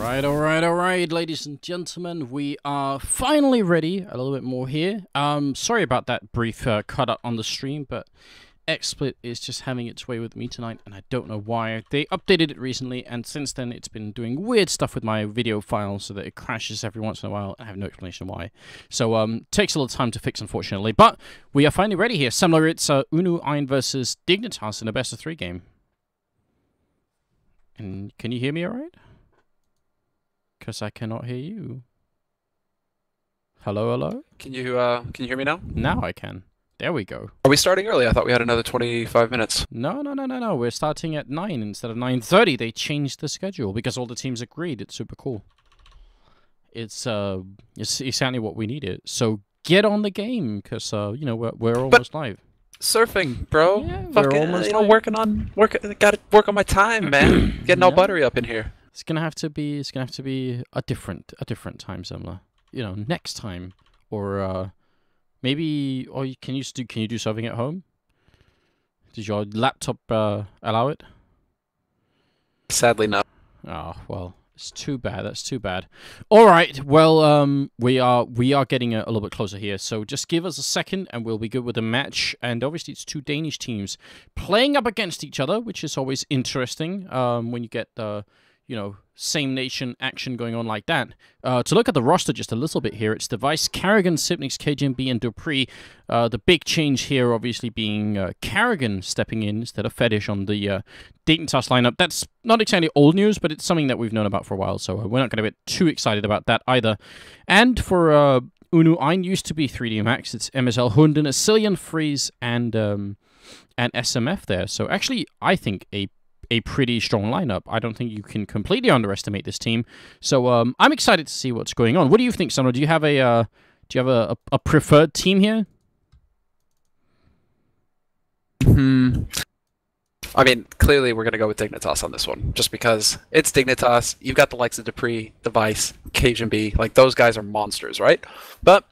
Alright, ladies and gentlemen, we are finally ready, a little bit more here. Sorry about that brief cut out on the stream, but XSplit is just having its way with me tonight, and I don't know why. They updated it recently, and since then it's been doing weird stuff with my video files so that it crashes every once in a while. I have no explanation why. So, takes a little time to fix, unfortunately. But we are finally ready here. Similar, it's unu.AiN versus Dignitas in a best-of-3 game. And can you hear me alright? Because I cannot hear you. Hello? Can you hear me now? Now I can. There we go. Are we starting early? I thought we had another 25 minutes. No. We're starting at 9 instead of 9:30. They changed the schedule because all the teams agreed. It's super cool. It's exactly what we needed. So get on the game because you know we're almost live. Surfing, bro. Yeah, fucking, we're almost live. Gotta work on my time, man. Getting all buttery up in here. It's gonna have to be a different time, similar. You know, next time or maybe, or can you do something at home? Does your laptop allow it? Sadly, no. Oh well, it's too bad. That's too bad. All right, well, we are getting a little bit closer here. So just give us a second, and we'll be good with the match. And obviously, it's two Danish teams playing up against each other, which is always interesting when you get you know, same nation action going on like that. To look at the roster just a little bit here, it's Device, Carrigan, Sipnix, KGMB, and Dupree. The big change here obviously being Carrigan stepping in instead of Fetish on the Dignitas lineup. That's not exactly old news, but it's something that we've known about for a while, so we're not going to get too excited about that either. And for unu.AiN, used to be 3D Max, it's MSL Hunden, Asilian, Freeze, and SMF there. So actually, I think a pretty strong lineup. I don't think you can completely underestimate this team. So I'm excited to see what's going on. What do you think, Sandro? Do you have a preferred team here? I mean, clearly we're gonna go with Dignitas on this one, just because it's Dignitas. You've got the likes of Dupree, Device, KGMB. Like, those guys are monsters, right? But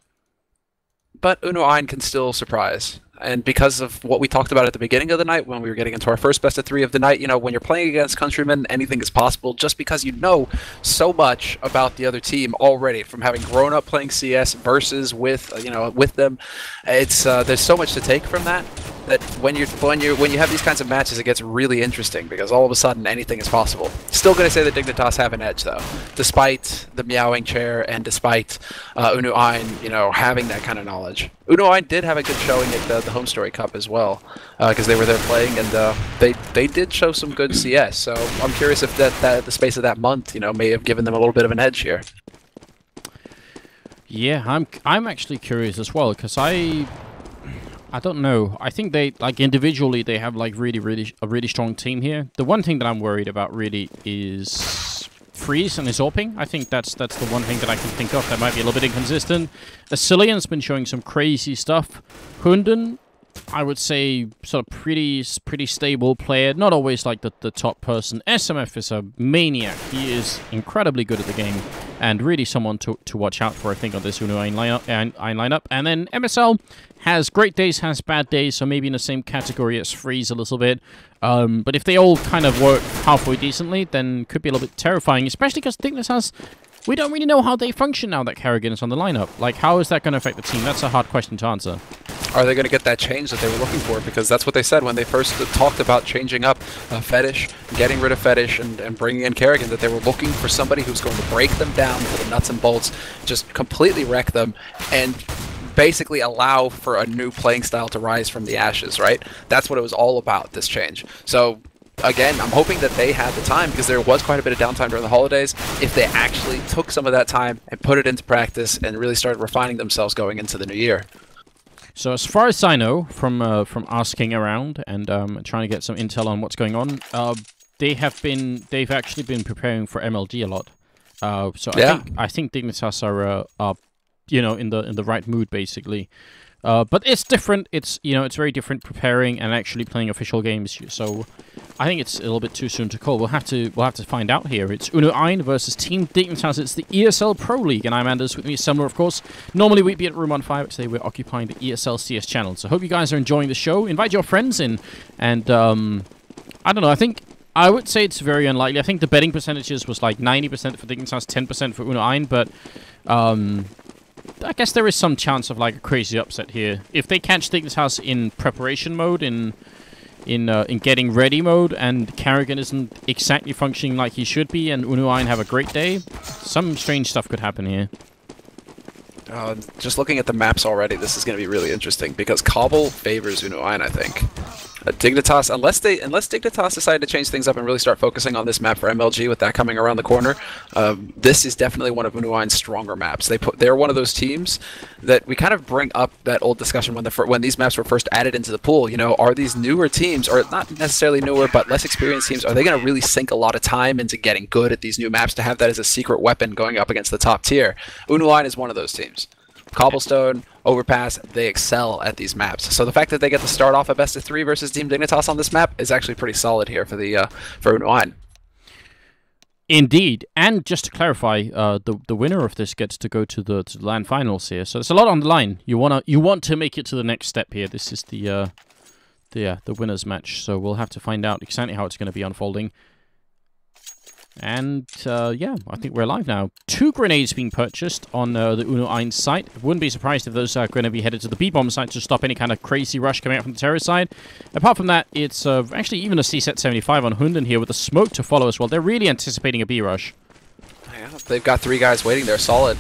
unu.AiN can still surprise. And because of what we talked about at the beginning of the night, when we were getting into our first best-of-3 of the night, you know, when you're playing against countrymen, anything is possible just because you know so much about the other team already from having grown up playing CS versus with, you know, with them. It's there's so much to take from that when you have these kinds of matches, it gets really interesting because all of a sudden anything is possible. Still going to say that Dignitas have an edge though, despite the meowing chair and despite unu.AiN, you know, having that kind of knowledge. unu.AiN did have a good showing at the Home Story Cup as well, because they were there playing, and they did show some good CS. So I'm curious if that the space of that month, you know, may have given them a little bit of an edge here. Yeah, I'm actually curious as well, because I don't know. I think they, like, individually they have like a really strong team here. The one thing that I'm worried about really is Freeze and his AWPing. I think that's the one thing that I can think of that might be a little bit inconsistent. Asilian's been showing some crazy stuff. Hunden, I would say, sort of pretty stable player. Not always like the top person. SMF is a maniac. He is incredibly good at the game and really someone to watch out for, I think, on this unu.AiN lineup. And then MSL has great days, has bad days, so maybe in the same category as Freeze a little bit. But if they all kind of work halfway decently, then could be a little bit terrifying, especially because Dignitas, we don't really know how they function now that Carrigan is on the lineup. Like, how is that going to affect the team? That's a hard question to answer. Are they going to get that change that they were looking for? Because that's what they said when they first talked about changing up Fetish, getting rid of Fetish, and bringing in Carrigan, that they were looking for somebody who's going to break them down to the nuts and bolts, just completely wreck them, and basically allow for a new playing style to rise from the ashes, right? That's what it was all about, this change. So again, I'm hoping that they had the time, because there was quite a bit of downtime during the holidays, if they actually took some of that time and put it into practice and really started refining themselves going into the new year. So as far as I know, from asking around and trying to get some intel on what's going on, they've actually been preparing for MLG a lot. So yeah. I think Dignitas are you know, in the right mood basically. But it's different. It's, you know, it's very different preparing and actually playing official games. So I think it's a little bit too soon to call. We'll have to find out here. It's unu.AiN versus Team Dignitas. It's the ESL Pro League, and I'm Anders. With me, Summer, of course. Normally we'd be at Room on 5, but today we're occupying the ESL CS channel. So hope you guys are enjoying the show. Invite your friends in, and I don't know. I think I would say it's very unlikely. I think the betting percentages was like 90% for Dignitas, 10% for unu.AiN, but I guess there is some chance of like a crazy upset here. If they catch Dignitas in preparation mode, in getting ready mode, and Carrigan isn't exactly functioning like he should be, and unu.AiN have a great day, some strange stuff could happen here. Just looking at the maps already, this is going to be really interesting because Cbble favors unu.AiN, I think. Dignitas, unless Dignitas decide to change things up and really start focusing on this map for MLG with that coming around the corner, this is definitely one of unu.AiN's stronger maps. They're one of those teams that we kind of bring up that old discussion when these maps were first added into the pool. You know, are these newer teams, or not necessarily newer, but less experienced teams, are they going to really sink a lot of time into getting good at these new maps to have that as a secret weapon going up against the top tier? unu.AiN is one of those teams. Cobblestone, Overpass, they excel at these maps. So the fact that they get to start off a best of 3 versus Team Dignitas on this map is actually pretty solid here for unu.AiN. Indeed, and just to clarify, the winner of this gets to go to the LAN finals here. So there's a lot on the line. You want to make it to the next step here. This is the winners match. So we'll have to find out exactly how it's going to be unfolding. And, yeah, I think we're live now. 2 grenades being purchased on the unu.AiN site. Wouldn't be surprised if those are going to be headed to the B-bomb site to stop any kind of crazy rush coming out from the terror side. Apart from that, it's actually even a CSET 75 on Hunden here with a smoke to follow as well. They're really anticipating a B-rush. Yeah, they've got 3 guys waiting there solid.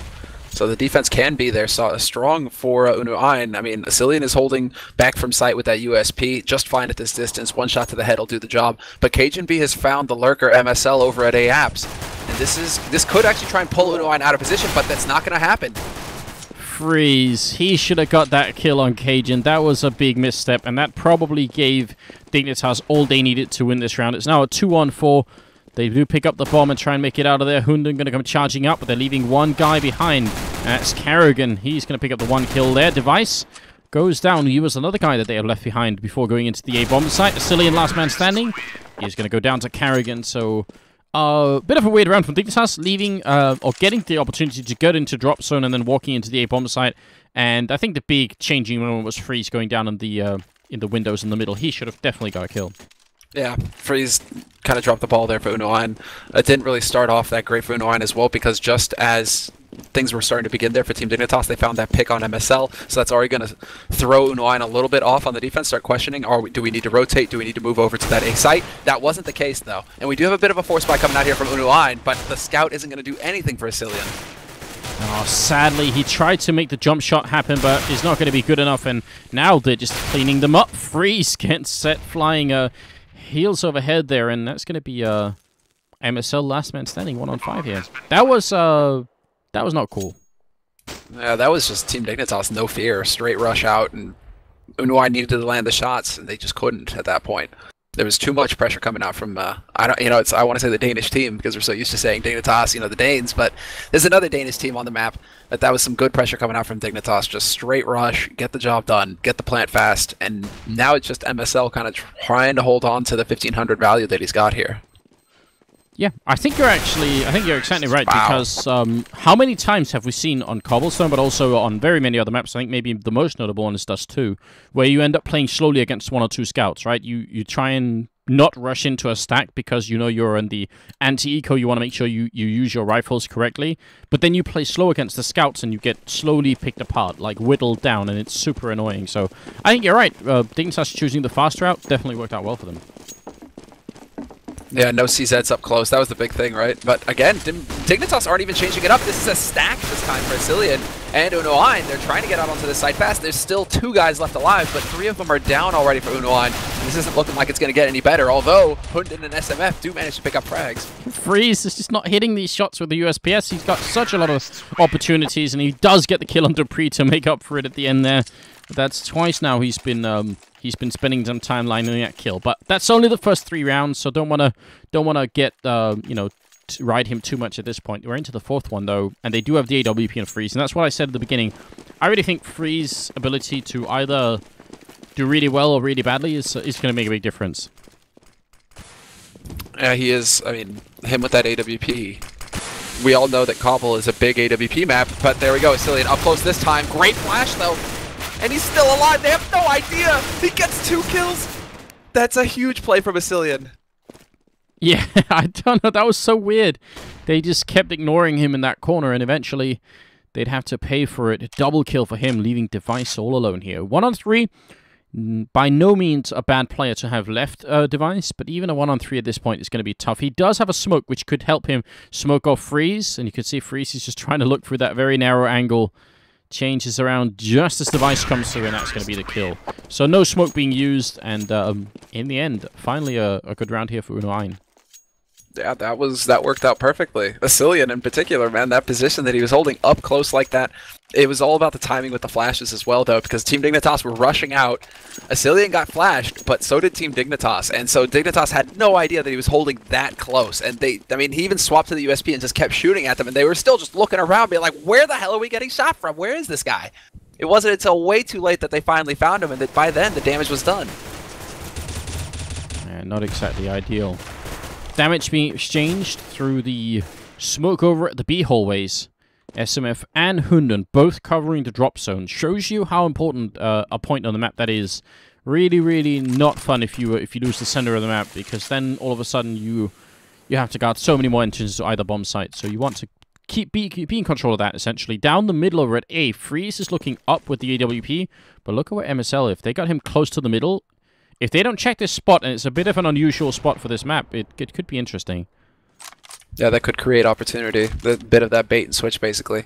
So the defense can be there strong for unu.AiN. I mean, Asilian is holding back from sight with that USP, just fine at this distance. One shot to the head will do the job. But Cbble has found the lurker MSL over at AApps. And this could actually try and pull unu.AiN out of position, but that's not going to happen. Freeze. He should have got that kill on Cajun. That was a big misstep, and that probably gave Dignitas all they needed to win this round. It's now a 2-on-4. They do pick up the bomb and try and make it out of there. Hunden going to come charging up, but they're leaving one guy behind. That's Carrigan. He's going to pick up the 1 kill there. Device goes down. He was another guy that they had left behind before going into the A-bomb site. Asilian last man standing. He's going to go down to Carrigan. So, bit of a weird round from Dignitas, leaving, or getting the opportunity to get into drop zone and then walking into the A-bomb site. And I think the big changing moment was Freeze going down in the windows in the middle. He should have definitely got a kill. Yeah, Freeze kind of dropped the ball there for unu.AiN. It didn't really start off that great for unu.AiN as well, because just as things were starting to begin there for Team Dignitas, they found that pick on MSL, so that's already going to throw unu.AiN a little bit off on the defense, start questioning, do we need to rotate, do we need to move over to that A site? That wasn't the case, though. And we do have a bit of a force spy coming out here from unu.AiN, but the scout isn't going to do anything for Asilian. Oh, sadly, he tried to make the jump shot happen, but it's not going to be good enough, and now they're just cleaning them up. Freeze gets set flying heels overhead there, and that's going to be MSL last man standing 1-on-5 here. That was not cool. Yeah, that was just Team Dignitas, no fear, straight rush out, and unu.AiN needed to land the shots, and they just couldn't at that point. There was too much pressure coming out from I want to say the Danish team, because we're so used to saying Dignitas, the Danes, but there's another Danish team on the map. That was some good pressure coming out from Dignitas, just straight rush, get the job done, get the plant fast, and now it's just MSL kind of trying to hold on to the 1500 value that he's got here. Yeah, I think you're exactly right. Wow. Because how many times have we seen on Cobblestone, but also on very many other maps, I think maybe the most notable one is Dust 2, where you end up playing slowly against 1 or 2 scouts, right? You try and not rush into a stack because you're in the anti-eco, you want to make sure you use your rifles correctly, but then you play slow against the scouts and you get slowly picked apart, like whittled down, and it's super annoying. So I think you're right. Dignitas choosing the fast route definitely worked out well for them. Yeah, no CZs up close. That was the big thing, right? But again, Dignitas aren't even changing it up. This is a stack this time for Asilian and unu.AiN. They're trying to get out onto this side fast. There's still 2 guys left alive, but 3 of them are down already for unu.AiN. This isn't looking like it's going to get any better, although Hunden and SMF do manage to pick up frags. Freeze is just not hitting these shots with the USPS. He's got such a lot of opportunities, and he does get the kill on Dupree to make up for it at the end there. That's twice now he's been spending some time lining that kill, but that's only the first 3 rounds, so don't wanna get ride him too much at this point. We're into the 4th one though, and they do have the AWP and Freeze, and that's what I said at the beginning. I really think Freeze's ability to either do really well or really badly is going to make a big difference. Yeah, he is. I mean, him with that AWP. We all know that Cbble is a big AWP map, but there we go. Asilian up close this time. Great flash though. And he's still alive. They have no idea. He gets 2 kills. That's a huge play from Asilian. Yeah, I don't know. That was so weird. They just kept ignoring him in that corner, and eventually they'd have to pay for it. Double kill for him, leaving Device all alone here. 1-on-3. By no means a bad player to have left Device, but even a 1-on-3 at this point is going to be tough. He does have a smoke, which could help him smoke off Freeze, and you can see Freeze is just trying to look through that very narrow angle. Changes around just as Device comes through, and that's going to be the kill. So no smoke being used, and in the end, finally a good round here for unu.AiN. Yeah, that worked out perfectly. Asilian in particular, man, that position that he was holding up close like that, it was all about the timing with the flashes as well, though, because Team Dignitas were rushing out. Asilian got flashed, but so did Team Dignitas, and so Dignitas had no idea that he was holding that close, and he even swapped to the USP and just kept shooting at them, and they were still just looking around, being like, where the hell are we getting shot from? Where is this guy? It wasn't until way too late that they finally found him, and that by then, the damage was done. Yeah, not exactly ideal. Damage being exchanged through the smoke over at the B hallways. SMF and Hunden both covering the drop zone. Shows you how important a point on the map that is. Really, really not fun if you lose the center of the map, because then all of a sudden you have to guard so many more entrances to either bomb site. So you want to be in control of that, essentially. Down the middle over at A, Freeze is looking up with the AWP, but look at where MSL, if they got him close to the middle, if they don't check this spot, and it's a bit of an unusual spot for this map, it could be interesting. Yeah, that could create opportunity. The bit of that bait and switch, basically.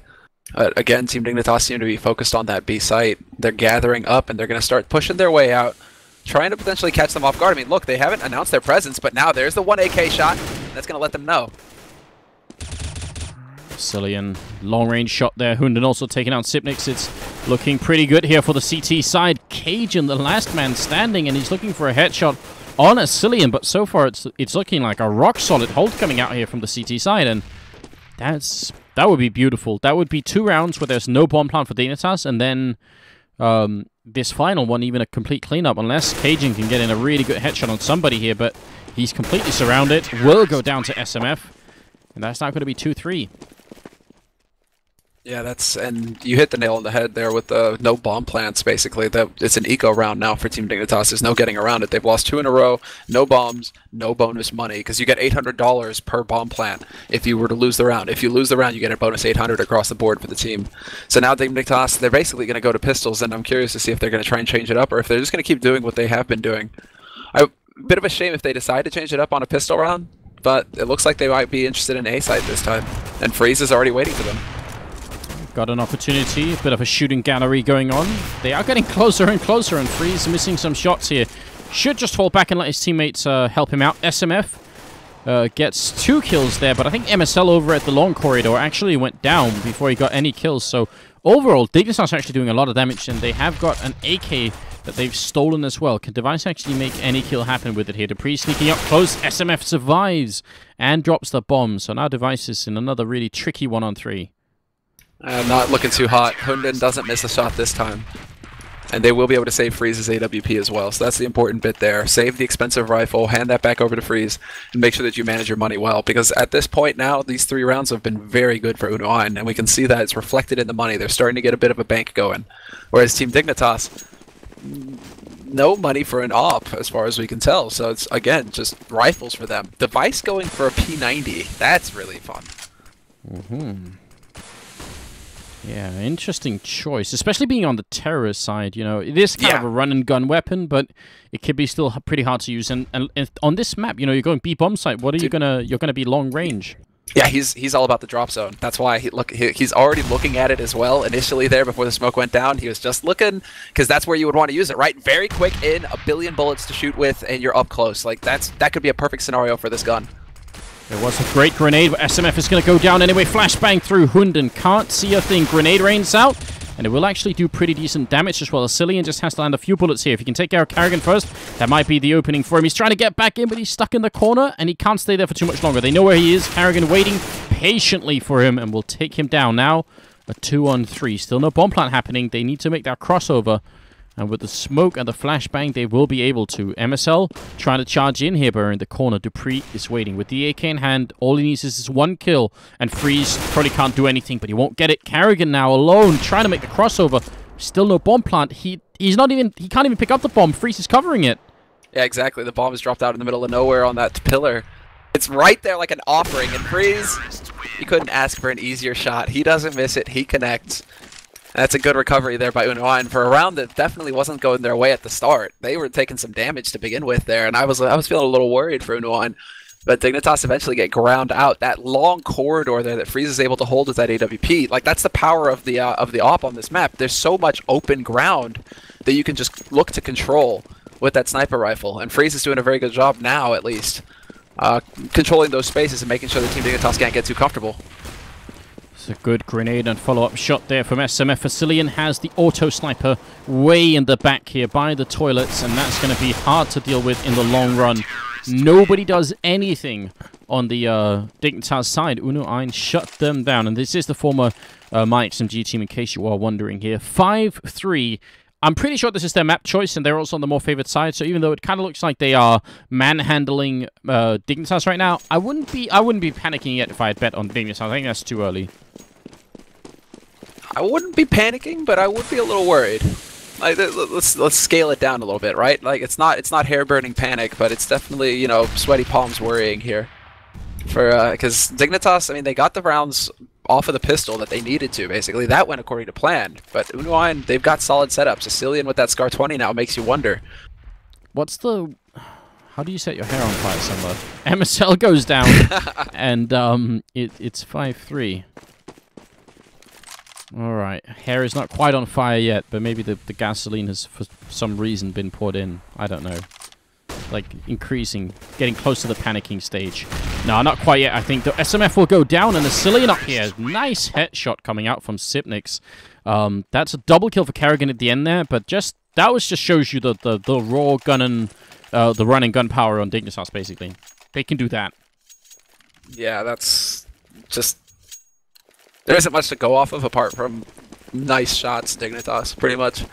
Again, Team Dignitas seem to be focused on that B site. They're gathering up, and they're going to start pushing their way out, trying to potentially catch them off guard. I mean, look, they haven't announced their presence, but now there's the 1 AK shot. That's going to let them know. Cillian, long-range shot there. Hunden also taking out Sipnix. It's looking pretty good here for the CT side. Cajun, the last man standing, and he's looking for a headshot on a Cillian, but so far it's looking like a rock-solid hold coming out here from the CT side, and that would be beautiful. That would be 2 rounds where there's no bomb plant for Dignitas, and then this final one, even a complete cleanup, unless Cajun can get in a really good headshot on somebody here, but he's completely surrounded. Will go down to SMF, and that's now going to be 2-3. Yeah, and you hit the nail on the head there with the no bomb plants, basically. It's an eco round now for Team Dignitas. There's no getting around it. They've lost 2 in a row, no bombs, no bonus money, because you get $800 per bomb plant if you were to lose the round. If you lose the round, you get a bonus 800 across the board for the team. So now Team Dignitas, they're basically going to go to pistols, and I'm curious to see if they're going to try and change it up, or if they're just going to keep doing what they have been doing. A bit of a shame if they decide to change it up on a pistol round, but it looks like they might be interested in A site this time, and Freeze is already waiting for them. Got an opportunity, a bit of a shooting gallery going on. They are getting closer and closer, and Freeze missing some shots here. Should just fall back and let his teammates help him out. SMF gets 2 kills there, but I think MSL over at the long corridor actually went down before he got any kills. So overall, Dignitas are actually doing a lot of damage, and they have got an AK that they've stolen as well. Can Device actually make any kill happen with it here? Dupree sneaking up close. SMF survives and drops the bomb. So now Device is in another really tricky 1-on-3. Not looking too hot. Hunden doesn't miss a shot this time. And they will be able to save Freeze's AWP as well. So that's the important bit there. Save the expensive rifle, hand that back over to Freeze, and make sure that you manage your money well. Because at this point now, these 3 rounds have been very good for unu.AiN, and we can see that it's reflected in the money. They're starting to get a bit of a bank going. Whereas Team Dignitas, no money for an op, as far as we can tell. So it's, again, just rifles for them. Device going for a P90. That's really fun. Yeah, interesting choice, especially being on the terrorist side. You know, it is kind of a run-and-gun weapon, but it could be still pretty hard to use. And on this map, you know, you're going B bomb site. What are you gonna? You're gonna be long range. Yeah, he's all about the drop zone. That's why he's already looking at it as well. Initially there, before the smoke went down, he was just looking, because that's where you would want to use it, right? Very quick in, a billion bullets to shoot with, and you're up close. Like that could be a perfect scenario for this gun. There was a great grenade, but SMF is going to go down anyway. Flashbang through. Hunden can't see a thing. Grenade rains out, and it will actually do pretty decent damage as well. Cillian just has to land a few bullets here. If he can take care of Carrigan first, that might be the opening for him. He's trying to get back in, but he's stuck in the corner, and he can't stay there for too much longer. They know where he is. Carrigan waiting patiently for him, and will take him down now. A 2-on-3. Still no bomb plant happening. They need to make that crossover. And with the smoke and the flashbang, they will be able to. MSL trying to charge in here, but in the corner. Dupree is waiting. With the AK in hand, all he needs is this 1 kill. And Freeze probably can't do anything, but he won't get it. Carrigan now alone, trying to make the crossover. Still no bomb plant. He can't even pick up the bomb. Freeze is covering it. Yeah, exactly. The bomb is dropped out in the middle of nowhere on that pillar. It's right there like an offering, and Freeze, you couldn't ask for an easier shot. He doesn't miss it, he connects. That's a good recovery there by unu.AiN for a round that definitely wasn't going their way at the start. They were taking some damage to begin with there, and I was feeling a little worried for unu.AiN. But Dignitas eventually get ground out. That long corridor there that Freeze is able to hold with that AWP, like that's the power of the op on this map. There's so much open ground that you can just look to control with that sniper rifle, and Freeze is doing a very good job now, at least, controlling those spaces and making sure the Team Dignitas can't get too comfortable. It's a good grenade and follow-up shot there from SMF. Facilian has the auto sniper way in the back here by the toilets, and that's going to be hard to deal with in the long run. Nobody does anything on the Dignitas side. unu.AiN shut them down, and this is the former MyXMG team, in case you are wondering here. 5-3. I'm pretty sure this is their map choice, and they're also on the more favored side. So even though it kind of looks like they are manhandling Dignitas right now, I wouldn't be panicking yet if I had bet on Dignitas. I think that's too early. I wouldn't be panicking, but I would be a little worried. Like, let's scale it down a little bit, right? Like it's not hair burning panic, but it's definitely, you know, sweaty palms worrying here. For because Dignitas, I mean, they got the rounds off of the pistol that they needed to, basically. That went according to plan. But unu.AiN, they've got solid setups. Sicilian with that Scar 20 now makes you wonder. What's the... How do you set your hair on fire somewhere? MSL goes down, and it's 5-3. Alright, hair is not quite on fire yet, but maybe the gasoline has, for some reason, been poured in. I don't know. Like, increasing, getting close to the panicking stage. No, not quite yet. I think the SMF will go down, and the Cillian up here. Nice headshot coming out from Sipnix. That's a double kill for Kerrigan at the end there, but just that just shows you the raw gun and the run and gun power on Dignitas, basically. They can do that. Yeah, that's just... There isn't much to go off of apart from nice shots, Dignitas, pretty much.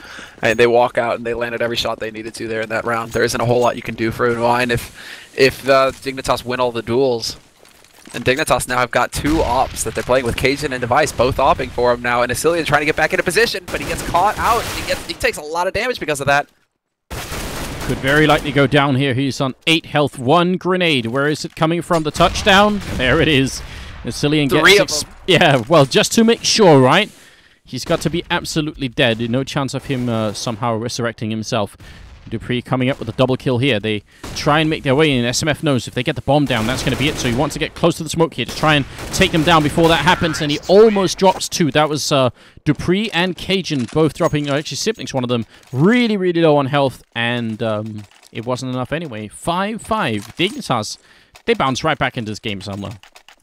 And they walk out and they landed every shot they needed to there in that round. There isn't a whole lot you can do for unu.AiN if Dignitas win all the duels. And Dignitas now have got two ops that they're playing with, Cajun and Device, both opping for him now. And Asilian trying to get back into position, but he gets caught out. He takes a lot of damage because of that. Could very likely go down here. He's on 8 health, 1 grenade. Where is it coming from? The touchdown? There it is. Asilian gets... Yeah, well, just to make sure, right? He's got to be absolutely dead. No chance of him somehow resurrecting himself. dupreeh coming up with a double kill here. They try and make their way in. SMF knows if they get the bomb down, that's going to be it. So he wants to get close to the smoke here to try and take them down before that happens. And he almost drops 2. That was dupreeh and Cajun both dropping. Actually, Sipnix, one of them, really, really low on health. And it wasn't enough anyway. 5-5. Dignitas, they bounce right back into this game somewhere.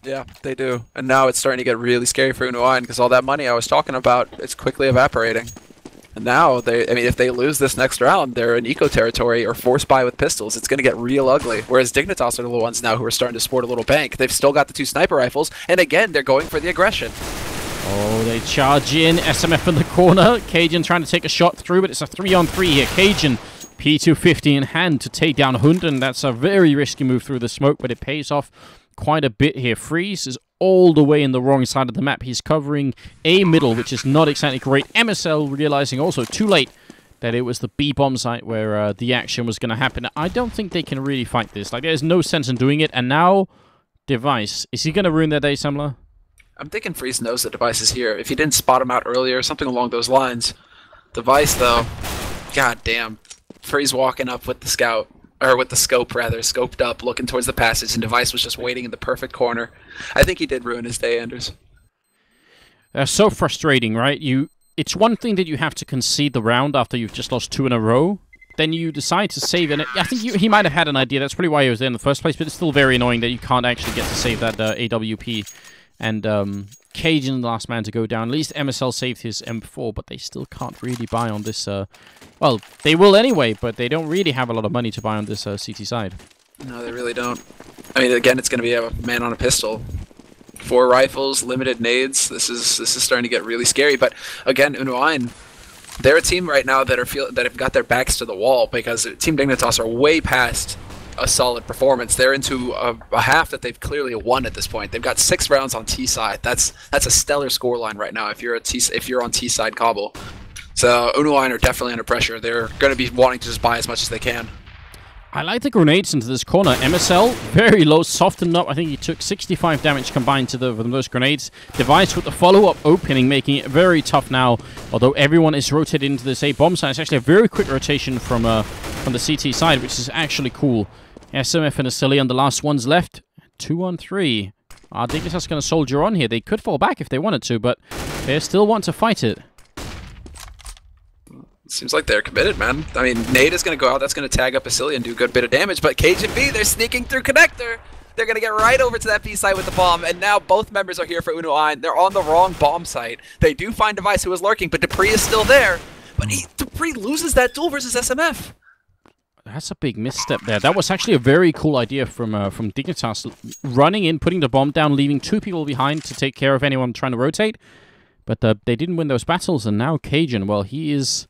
Yeah, they do. And now it's starting to get really scary for unu.AiN because all that money I was talking about is quickly evaporating. And now, if they lose this next round, they're in eco territory or forced buy with pistols. It's going to get real ugly. Whereas Dignitas are the ones now who are starting to sport a little bank. They've still got the 2 sniper rifles, and again, they're going for the aggression. Oh, they charge in. SMF in the corner. Cajun trying to take a shot through, but it's a 3-on-3 here. Cajun, P250 in hand to take down Hunden. That's a very risky move through the smoke, but it pays off quite a bit here. Freeze is all the way in the wrong side of the map. He's covering A middle, which is not exactly great. MSL realizing also too late that it was the B bomb site where the action was going to happen. I don't think they can really fight this. Like, there's no sense in doing it. And now, Device. Is he going to ruin their day, Samler? I'm thinking Freeze knows that Device is here. If he didn't spot him out earlier, something along those lines. Device, though, god damn. Freeze walking up with the scout. Or with the scope, rather. Scoped up, looking towards the passage, and Device was just waiting in the perfect corner. I think he did ruin his day, Anders. That's so frustrating, right? It's one thing that you have to concede the round after you've just lost 2 in a row. Then you decide to save it. I think he might have had an idea. That's probably why he was there in the first place, but it's still very annoying that you can't actually get to save that AWP. And Cajun, the last man to go down. At least MSL saved his M4, but they still can't really buy on this... well, they will anyway, but they don't really have a lot of money to buy on this CT side. No, they really don't. I mean, again, it's going to be a man on a pistol. 4 rifles, limited nades. This is starting to get really scary. But again, unu.AiN, they're a team right now that have got their backs to the wall because Team Dignitas are way past a solid performance. They're into a half that they've clearly won at this point. They've got 6 rounds on T side. That's a stellar scoreline right now if you're on T side Cbble. So unu.AiN are definitely under pressure. They're going to be wanting to just buy as much as they can. I like the grenades into this corner. MSL, very low, softened up. I think he took 65 damage combined to from those grenades. Device with the follow-up opening, making it very tough now. Although everyone is rotated into this A bomb site. It's actually a very quick rotation from the CT side, which is actually cool. SMF and Asilian, the last ones left. 2-on-3. Dignitas going to soldier on here. They could fall back if they wanted to, but they still want to fight it. Seems like they're committed, man. I mean, Nate is going to go out. That's going to tag up Asilian and do a good bit of damage. But Cbble, they're sneaking through connector. They're going to get right over to that B site with the bomb. And now both members are here for unu.AiN. They're on the wrong bomb site. They do find Device, who is lurking, but dupreeh is still there. But dupreeh loses that duel versus SMF. That's a big misstep there. That was actually a very cool idea from Dignitas. Running in, putting the bomb down, leaving 2 people behind to take care of anyone trying to rotate. But they didn't win those battles. And now Cajun, well, he is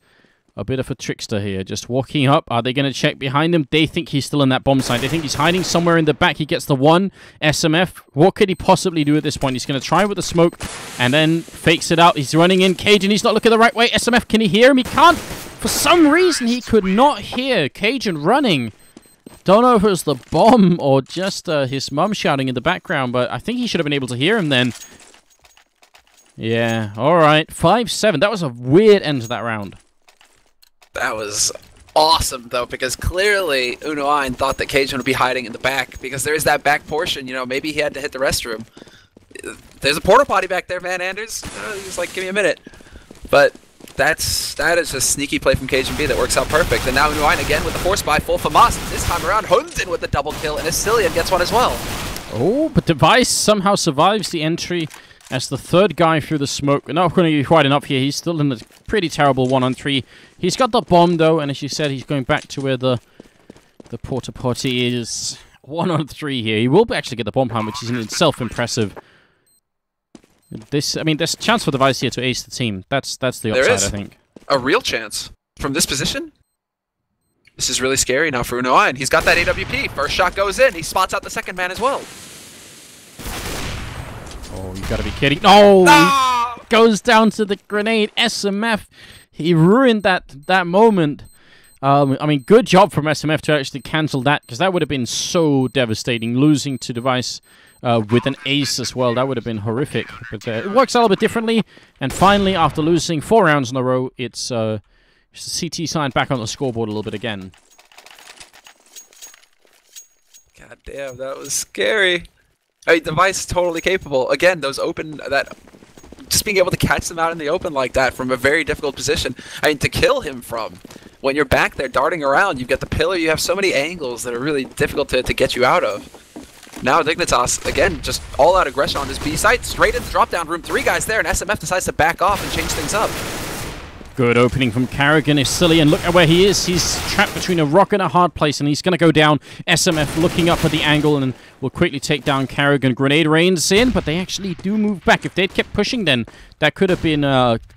a bit of a trickster here, just walking up. Are they going to check behind him? They think he's still in that bomb site. They think he's hiding somewhere in the back. He gets the one. SMF, what could he possibly do at this point? He's going to try with the smoke and then fakes it out. He's running in. Cajun, he's not looking the right way. SMF, can he hear him? He can't. For some reason, he could not hear Cajun running. Don't know if it was the bomb or just his mum shouting in the background, but I think he should have been able to hear him then. Yeah, all right. 5-7. That was a weird end to that round. That was awesome, though, because clearly unu.AiN thought that Cajun would be hiding in the back, because there is that back portion. You know, maybe he had to hit the restroom. There's a porta potty back there, Van Anders. He's like, give me a minute. But that is a sneaky play from Cbble that works out perfect. And now unu.AiN again with the force buy, full FAMAS. This time around, Hunden with the double kill, and Asilian gets one as well. Oh, but Device somehow survives the entry as the third guy through the smoke. Not going to be quite enough here. He's still in a pretty terrible 1-on-3. He's got the bomb, though, and as you said, he's going back to where the porta potty is. 1-on-3 here. He will actually get the bomb hunt, which is in itself impressive. I mean, there's a chance for Device here to ace the team. That's the upside, I think. A real chance. From this position? This is really scary now for unu.AiN. He's got that AWP. First shot goes in. He spots out the second man as well. Oh, you gotta be kidding. Oh, no! He goes down to the grenade. SMF. He ruined that moment. I mean, good job from SMF to actually cancel that, because that would have been so devastating. Losing to Device with an ace as well. That would have been horrific. But it works out a little bit differently. And finally, after losing 4 rounds in a row, it's the CT side back on the scoreboard a little bit again. God damn, that was scary. I mean, Device is totally capable. Again, those open, just being able to catch them out in the open like that from a very difficult position. I mean, to kill him from, when you're back there darting around, you've got the pillar, you have so many angles that are really difficult to get you out of. Now Dignitas, again, just all-out aggression on this B site, straight into drop-down room. 3 guys there, and SMF decides to back off and change things up. Good opening from Karrigan. Is silly, and look at where he is. He's trapped between a rock and a hard place, and he's going to go down. SMF looking up at the angle, and will quickly take down Karrigan. Grenade rains in, but they actually do move back. If they'd kept pushing, then that could have been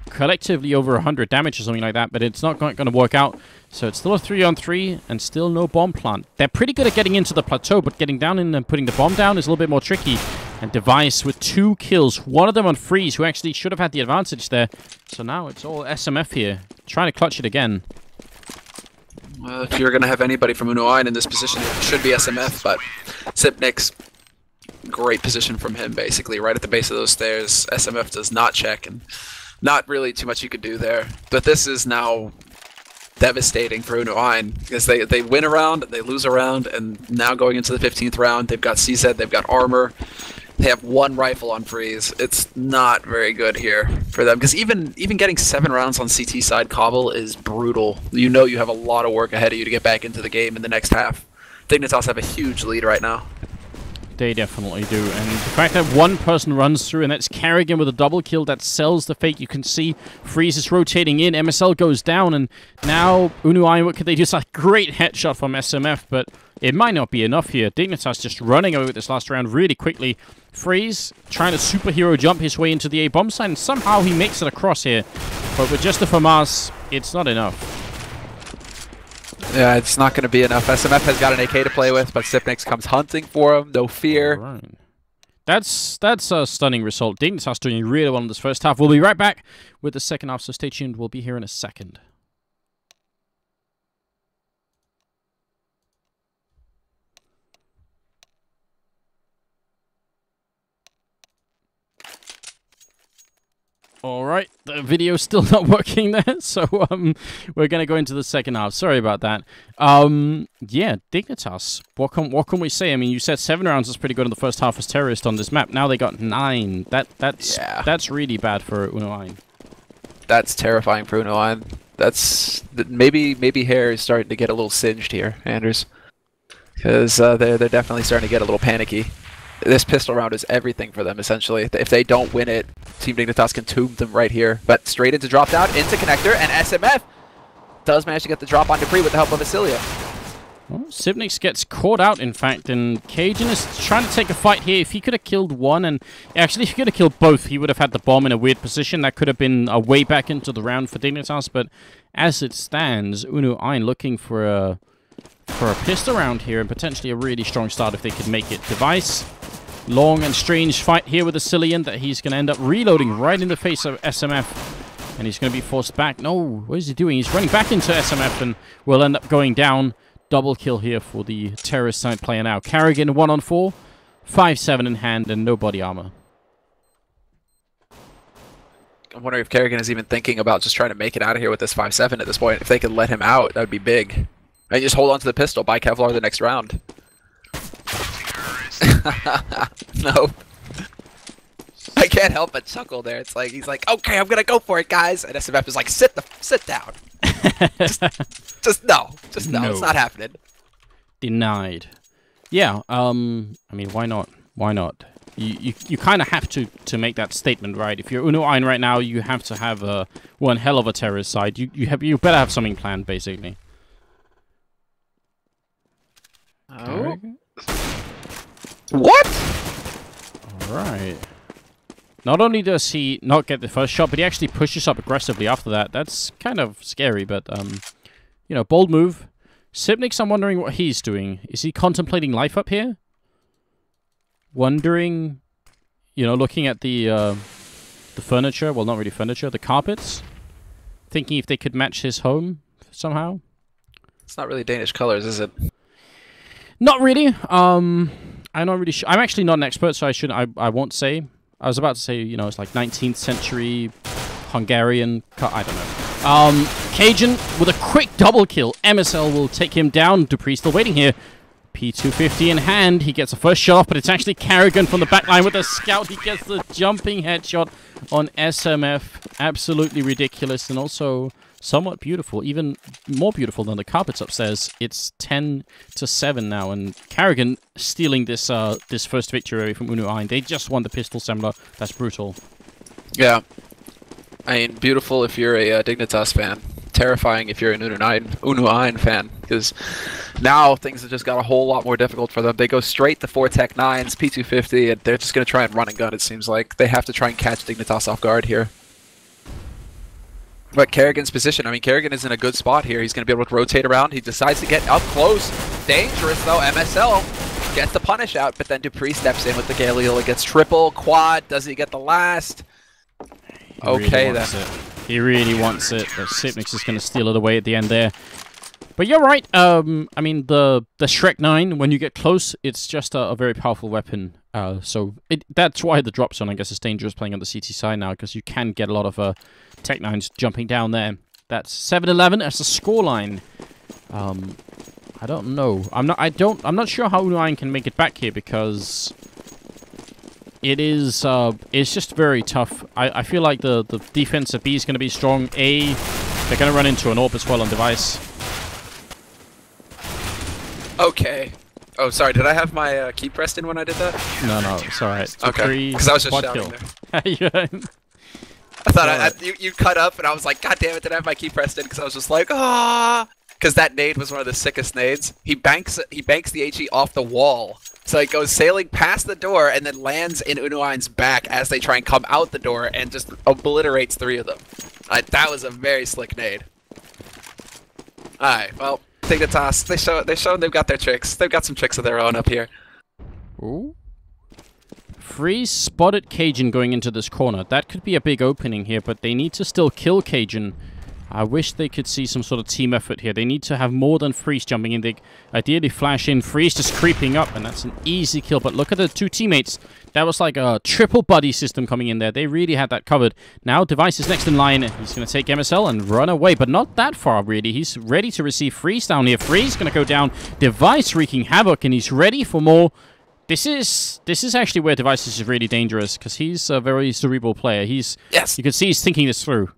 collectively over 100 damage or something like that, but it's not going to work out. So it's still a 3-on-3, and still no bomb plant. They're pretty good at getting into the plateau, but getting down in and putting the bomb down is a little bit more tricky. And Device with 2 kills, one of them on Freeze, who actually should have had the advantage there. So now it's all SMF here, trying to clutch it again. Well, if you're going to have anybody from unu.AiN in this position, it should be SMF, but Sipnik's great position from him, basically, right at the base of those stairs. SMF does not check, and not really too much you could do there. But this is now devastating for unu.AiN, because they win a round, they lose a round, and now going into the 15th round, they've got CZ, they've got armor. They have 1 rifle on Freeze. It's not very good here for them, because even getting 7 rounds on CT side Cbble is brutal. You know you have a lot of work ahead of you to get back into the game in the next half. Dignitas have a huge lead right now. They definitely do, and the fact that one person runs through, and that's Karrigan with a double kill, that sells the fake. You can see Freeze is rotating in, MSL goes down, and now unu.AiN, what could they do? It's a great headshot from SMF, but it might not be enough here. Dignitas just running away with this last round really quickly. Freeze trying to superhero jump his way into the A bomb site, and somehow he makes it across here. But with just the FAMAS, it's not enough. Yeah, it's not going to be enough. SMF has got an AK to play with, but Sipnik comes hunting for him. No fear. Right. That's a stunning result. Dignitas doing really well in this first half. We'll be right back with the second half, so stay tuned. We'll be here in a second. All right, the video's still not working there, so we're gonna go into the second half. Sorry about that. Yeah, Dignitas. What can we say? I mean, you said 7 rounds is pretty good in the first half as terrorist on this map. Now they got 9. That's really bad for unu.AiN. That's terrifying for unu.AiN. That's maybe hair is starting to get a little singed here, Anders, because they're definitely starting to get a little panicky. This pistol round is everything for them, essentially. If they don't win it, Team Dignitas can tomb them right here. But straight into drop down, into connector, and SMF does manage to get the drop on Dupree with the help of Vasilia. Well, Cbble gets caught out, in fact, and Cajun is trying to take a fight here. If he could have killed one, and actually if he could have killed both, he would have had the bomb in a weird position. That could have been a way back into the round for Dignitas, but as it stands, unu.AiN looking for a pistol round here, and potentially a really strong start if they could make it. Device. Long and strange fight here with the Cillian that he's going to end up reloading right in the face of SMF. And he's going to be forced back. No, what is he doing? He's running back into SMF and will end up going down. Double kill here for the terrorist side player now. Carrigan 1-on-4, 5-7 in hand, and no body armor. I'm wondering if Carrigan is even thinking about just trying to make it out of here with this 5-7 at this point. If they could let him out, that would be big. And just hold on to the pistol, buy Kevlar the next round. No. I can't help but chuckle there. It's like he's like, okay, I'm gonna go for it, guys. And SMF is like, sit down. just no, it's not happening. Denied. Yeah. I mean, why not? Why not? You kind of have to make that statement, right? If you're unu.AiN right now, you have to have one hell of a terrorist side. You better have something planned, basically. Oh. What? Alright. Not only does he not get the first shot, but he actually pushes up aggressively after that. That's kind of scary, but, you know, bold move. Cbble, I'm wondering what he's doing. Is he contemplating life up here? Wondering, you know, looking at the furniture. Well, not really furniture, the carpets. Thinking if they could match his home somehow. It's not really Danish colors, is it? Not really. I'm not really sure. I'm actually not an expert, so I won't say. I was about to say, you know, it's like 19th century Hungarian. I don't know. Cajun with a quick double kill. MSL will take him down. Dupree still waiting here. P250 in hand. He gets the first shot off, but it's actually Carrigan from the backline with a scout. He gets the jumping headshot on SMF. Absolutely ridiculous, and also somewhat beautiful, even more beautiful than the carpets upstairs. It's 10-7 now, and Carrigan stealing this this first victory away from unu.AiN. They just won the pistol seminar. That's brutal. Yeah, I mean, beautiful if you're a Dignitas fan. Terrifying if you're an unu.AiN fan, because now things have just got a whole lot more difficult for them. They go straight to 4 Tech 9s, P250, and they're just going to try and run and gun, it seems like. They have to try and catch Dignitas off guard here. But Carrigan's position, I mean, Carrigan is in a good spot here. He's going to be able to rotate around. He decides to get up close. Dangerous, though. MSL gets the punish out, but then Dupree steps in with the Galil. It gets triple, quad. Does he get the last? Okay, then. He really wants it, but Cbble is going to steal it away at the end there. But you're right. I mean, the Shrek 9, when you get close, it's just a very powerful weapon. So that's why the drop zone, I guess, is dangerous playing on the CT side now, because you can get a lot of Tech 9s jumping down there. That's 7-11 as the scoreline. I don't know. I'm not sure how unu.AiN can make it back here, because it's just very tough. I feel like the defense of B is going to be strong. A, they're going to run into an AWP as well on device. Okay. Oh, sorry. Did I have my key pressed in when I did that? No, it's alright. Okay. Because I was just shouting there. Yeah. I thought you cut up, and I was like, God damn it! Did I have my key pressed in? Because I was just like, ah. Because that nade was one of the sickest nades. He banks the HE off the wall, so it goes sailing past the door and then lands in unu.AiN's back as they try and come out the door and just obliterates 3 of them. That was a very slick nade. All right, well. Dignitas, they show they've got their tricks. They've got some tricks of their own up here. Ooh. Freeze spotted Cajun going into this corner. That could be a big opening here, but they need to still kill Cajun. I wish they could see some sort of team effort here. They need to have more than Freeze jumping in. They ideally flash in. Freeze just creeping up, and that's an easy kill. But look at the two teammates. That was like a triple buddy system coming in there. They really had that covered. Now Device is next in line. He's going to take MSL and run away, but not that far, really. He's ready to receive Freeze down here. Freeze going to go down. Device wreaking havoc, and he's ready for more. This is actually where Device is really dangerous, because he's a very cerebral player. He's You can see he's thinking this through.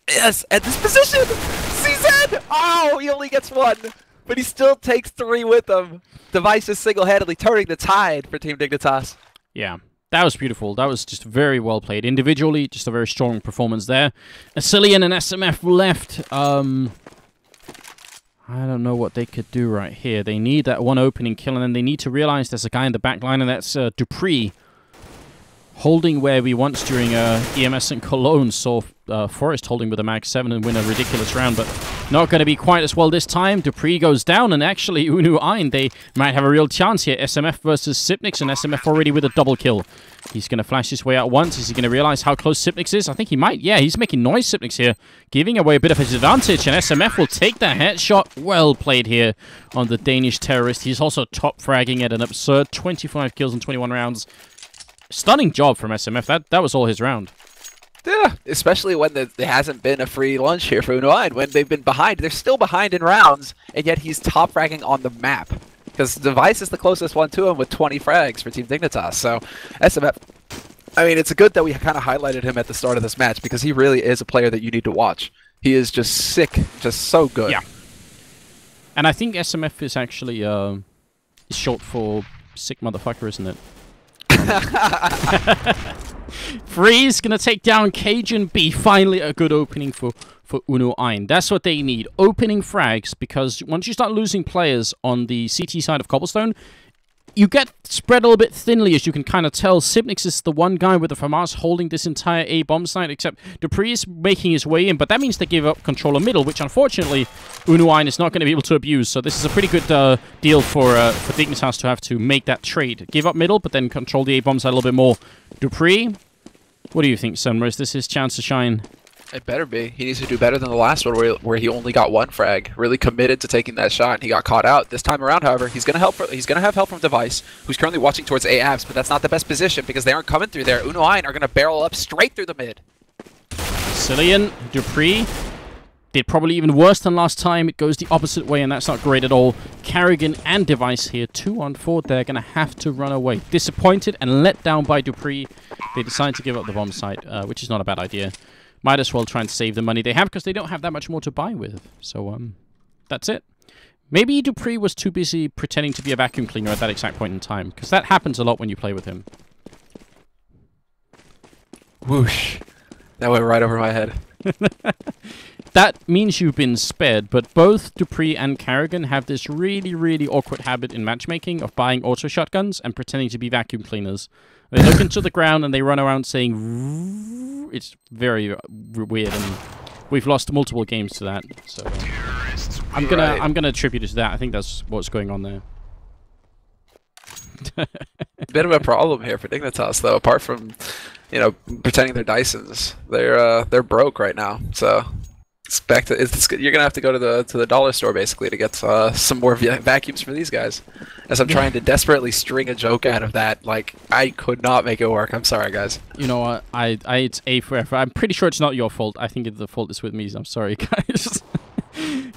Yes, at this position, CZ! Oh, he only gets one, but he still takes 3 with him. Device is single-handedly turning the tide for Team Dignitas. Yeah, that was beautiful. That was just very well played. Individually, just a very strong performance there. Asilian and SMF left. I don't know what they could do right here. They need that one opening kill, and then they need to realize there's a guy in the back line, and that's Dupree. Holding where we once during EMS and Cologne saw Forrest holding with a Mag 7 and win a ridiculous round, but not going to be quite as well this time. Dupree goes down, and actually unu.AiN, they might have a real chance here. SMF versus Sipnix, and SMF already with a double kill. He's going to flash his way out once. Is he going to realize how close Sipnix is? I think he might. Yeah, he's making noise, Sipnix here, giving away a bit of his advantage, and SMF will take that headshot. Well played here on the Danish terrorist. He's also top fragging at an absurd 25 kills in 21 rounds. Stunning job from SMF. That was all his round. Yeah, especially when there hasn't been a free lunch here for unu.AiN. When they've been behind, they're still behind in rounds, and yet he's top fragging on the map. Because Device is the closest one to him with 20 frags for Team Dignitas. So, SMF, I mean, it's good that we kind of highlighted him at the start of this match, because he really is a player that you need to watch. He is just sick, just so good. Yeah. And I think SMF is actually short for sick motherfucker, isn't it? Freeze gonna take down Cajun B. Finally a good opening for unu.AiN. That's what they need. Opening frags, because once you start losing players on the CT side of Cobblestone, you get spread a little bit thinly, as you can kind of tell. Sipnix is the one guy with the FAMAS holding this entire A bomb site, except Dupree is making his way in, but that means they give up control of middle, which unfortunately unu.AiN is not going to be able to abuse. So this is a pretty good deal for Dignitas to have to make that trade. Give up middle, but then control the A bomb site a little bit more. Dupree, what do you think, Sunmer? Is this his chance to shine? It better be. He needs to do better than the last one where he only got 1 frag. Really committed to taking that shot, and he got caught out. This time around, however, he's gonna have help from Device, who's currently watching towards A abs, but that's not the best position because they aren't coming through there. unu.AiN are gonna barrel up straight through the mid. Cillian, Dupree did probably even worse than last time. It goes the opposite way, and that's not great at all. Carrigan and Device here, 2 on 4. They're gonna have to run away. Disappointed and let down by Dupree. They decide to give up the bomb site, which is not a bad idea. Might as well try and save the money they have, because they don't have that much more to buy with. So, that's it. Maybe Dupree was too busy pretending to be a vacuum cleaner at that exact point in time, because that happens a lot when you play with him. Whoosh. That went right over my head. That means you've been spared, but both Dupree and Carrigan have this really, really awkward habit in matchmaking of buying auto shotguns and pretending to be vacuum cleaners. They look into the ground and they run around saying... It's very weird, and we've lost multiple games to that. So I'm gonna attribute it to that. I think that's what's going on there. Bit of a problem here for Dignitas, though. Apart from, you know, pretending they're Dysons, they're broke right now. So you're gonna have to go to the dollar store basically to get some more vacuums for these guys. As I'm trying to desperately string a joke out of that, like I could not make it work. I'm sorry, guys. You know what? It's A for effort. I'm pretty sure it's not your fault. I think the fault is with me. I'm sorry, guys.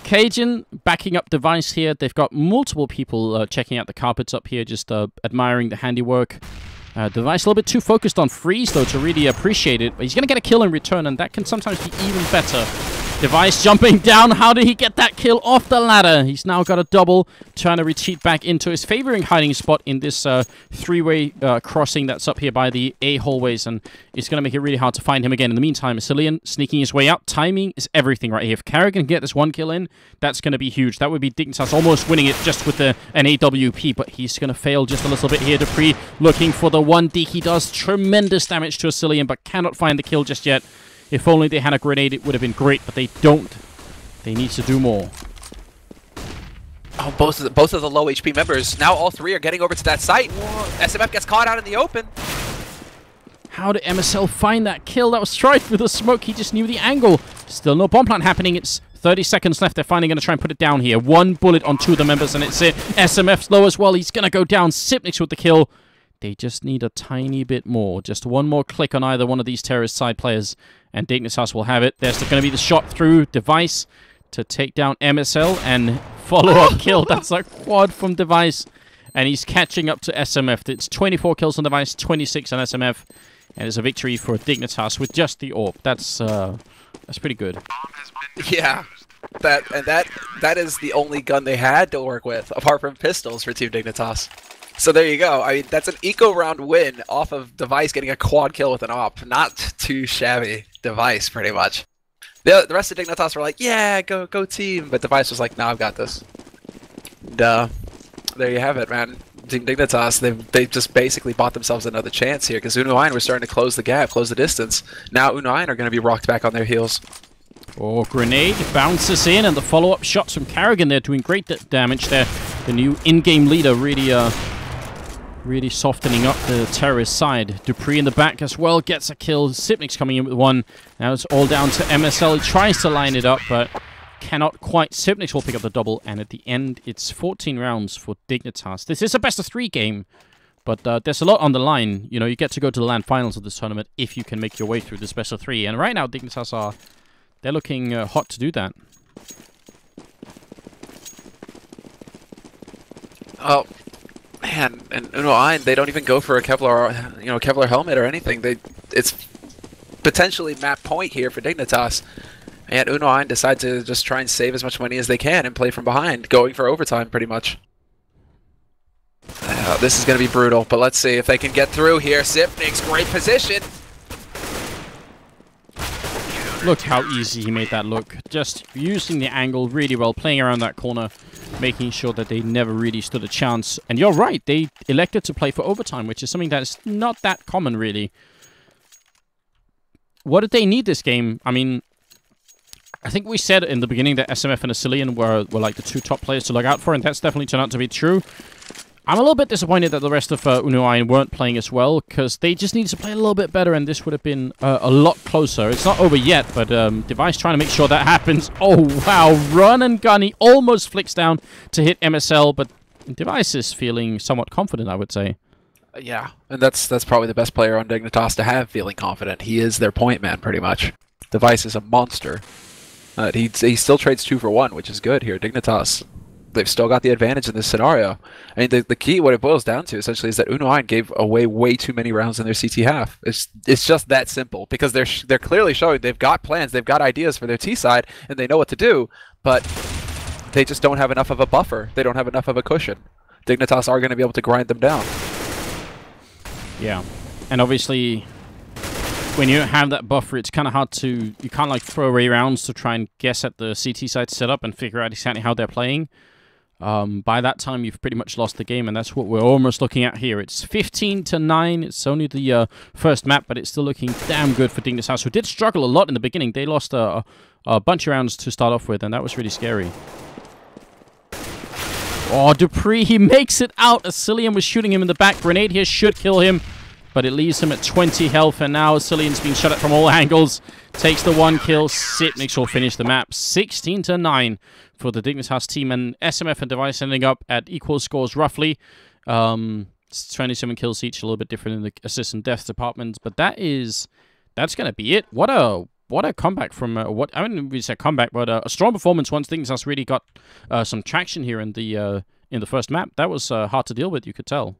Cajun backing up Device here. They've got multiple people checking out the carpets up here, just admiring the handiwork. Device a little bit too focused on Freeze, though, to really appreciate it. But he's going to get a kill in return, and that can sometimes be even better. Device jumping down. How did he get that kill off the ladder? He's now got a double, trying to retreat back into his favoring hiding spot in this three-way crossing that's up here by the A hallways, and it's going to make it really hard to find him again. In the meantime, Cillian sneaking his way out. Timing is everything right here. If Carrigan can get this 1 kill in, that's going to be huge. That would be Dignitas almost winning it just with an AWP, but he's going to fail just a little bit here. Dupree looking for the 1D. He does tremendous damage to Cillian, but cannot find the kill just yet. If only they had a grenade, it would have been great, but they don't. They need to do more. Oh, both of the low HP members. Now all 3 are getting over to that site. SMF gets caught out in the open. How did MSL find that kill? That was right through the smoke. He just knew the angle. Still no bomb plant happening. It's 30 seconds left. They're finally going to try and put it down here. One bullet on two of the members, and it's it. SMF's low as well. He's going to go down. Sipnix with the kill. They just need a tiny bit more. Just one more click on either one of these terrorist side players, and Dignitas will have it. There's going to be the shot through Device to take down MSL, and follow-up kill. That's a quad from Device, and he's catching up to SMF. It's 24 kills on Device, 26 on SMF, and it's a victory for Dignitas with just the AWP. That's pretty good. Yeah, that is the only gun they had to work with, apart from pistols for Team Dignitas. So there you go. I mean, that's an eco-round win off of Device getting a quad kill with an AWP. Not too shabby. Device, pretty much. The rest of Dignitas were like, yeah, go team. But Device was like, no, I've got this. And, there you have it, man. Team Dignitas, they just basically bought themselves another chance here, because unu.AiN were starting to close the gap, close the distance. Now unu.AiN are going to be rocked back on their heels. Oh, grenade bounces in, and the follow-up shots from Karrigan there doing great damage there. The new in-game leader really softening up the terrorist side. Dupree in the back as well gets a kill. Sipnix coming in with one. Now it's all down to MSL. He tries to line it up, but cannot quite. Sipnix will pick up the double, and at the end, it's 14 rounds for Dignitas. This is a best-of-3 game, but there's a lot on the line. You know, you get to go to the LAN finals of this tournament if you can make your way through this best-of-3. And right now, Dignitas they're looking hot to do that. Oh, man, and unu.AiN, they don't even go for a Kevlar helmet or anything. It's potentially map point here for Dignitas. And unu.AiN decide to just try and save as much money as they can and play from behind, going for overtime pretty much. This is going to be brutal, but let's see if they can get through here. Sipnix, great position. Look how easy he made that look. Just using the angle really well, playing around that corner, making sure that they never really stood a chance. And you're right, they elected to play for overtime, which is something that is not that common, really. What did they need this game? I mean, I think we said in the beginning that SMF and Asilian were like the two top players to look out for, and that's definitely turned out to be true. I'm a little bit disappointed that the rest of unu.AiN weren't playing as well, because they just needed to play a little bit better, and this would have been a lot closer. It's not over yet, but Device trying to make sure that happens. Oh, wow. Run and gun. He almost flicks down to hit MSL, but Device is feeling somewhat confident, I would say. Yeah, and that's probably the best player on Dignitas to have feeling confident. He is their point man, pretty much. Device is a monster. He still trades 2 for 1, which is good here. Dignitas, they've still got the advantage in this scenario. I mean, the key, what it boils down to, essentially, is that unu.AiN gave away way too many rounds in their CT half. It's just that simple, because they're clearly showing they've got plans, they've got ideas for their T side, and they know what to do, but they just don't have enough of a buffer. They don't have enough of a cushion. Dignitas are going to be able to grind them down. Yeah, and obviously, when you don't have that buffer, it's kind of hard to... You can't, like, throw away rounds to try and guess at the CT side setup and figure out exactly how they're playing. By that time, you've pretty much lost the game, and that's what we're almost looking at here. It's 15-9. It's only the first map, but it's still looking damn good for Dignitas, who did struggle a lot in the beginning. They lost a bunch of rounds to start off with, and that was really scary. Oh, Dupree, he makes it out. Asilian was shooting him in the back. Grenade here should kill him, but it leaves him at 20 health, and now Asilian's being shot at from all angles. Takes the 1 kill. Sipnix will finish the map. 16-9 for the Dignitas team, and SMF and Device ending up at equal scores roughly. 27 kills each, a little bit different in the assist and death departments, but that's going to be it. What a comeback from I wouldn't really say comeback, but a strong performance once Dignitas really got some traction here in the first map. That was hard to deal with, you could tell.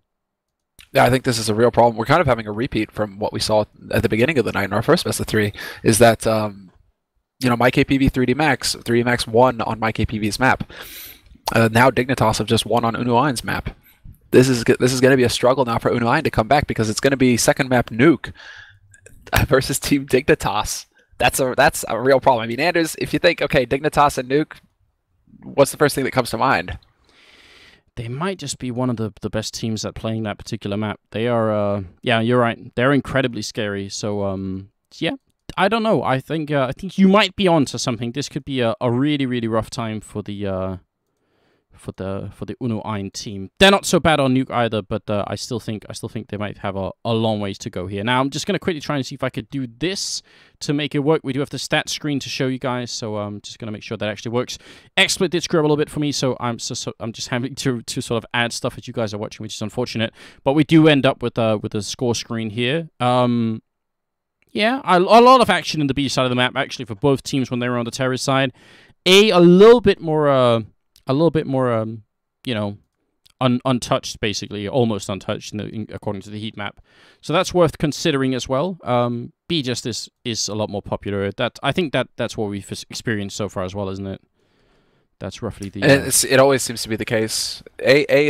Yeah, I think this is a real problem. We're kind of having a repeat from what we saw at the beginning of the night in our first best of 3. Is that MyKPV 3D Max won on MyKPV's map. Now Dignitas have just won on unu.AiN's map. This is going to be a struggle now for unu.AiN to come back, because it's going to be second map Nuke versus Team Dignitas. That's a real problem. I mean, Anders, if you think, okay, Dignitas and Nuke, what's the first thing that comes to mind? They might just be one of the best teams at playing that particular map. They are, yeah, you're right. They're incredibly scary. So, yeah, I don't know. I think you might be onto something. This could be a really, really rough time for the for the unu.AiN team. They're not so bad on Nuke either, but I still think they might have a long ways to go here. Now I'm just gonna quickly try and see if I could do this to make it work. We do have the stats screen to show you guys, so I'm just gonna make sure that actually works. XSplit did screw up a little bit for me, so I'm just having to sort of add stuff as you guys are watching, which is unfortunate. But we do end up with a score screen here. Yeah, a lot of action in the B side of the map actually for both teams when they were on the terrorist side. A little bit more you know, untouched, basically, almost untouched according to the heat map. So that's worth considering as well. B just is a lot more popular. I think that's what we've experienced so far as well, isn't it? That's roughly the. It always seems to be the case. A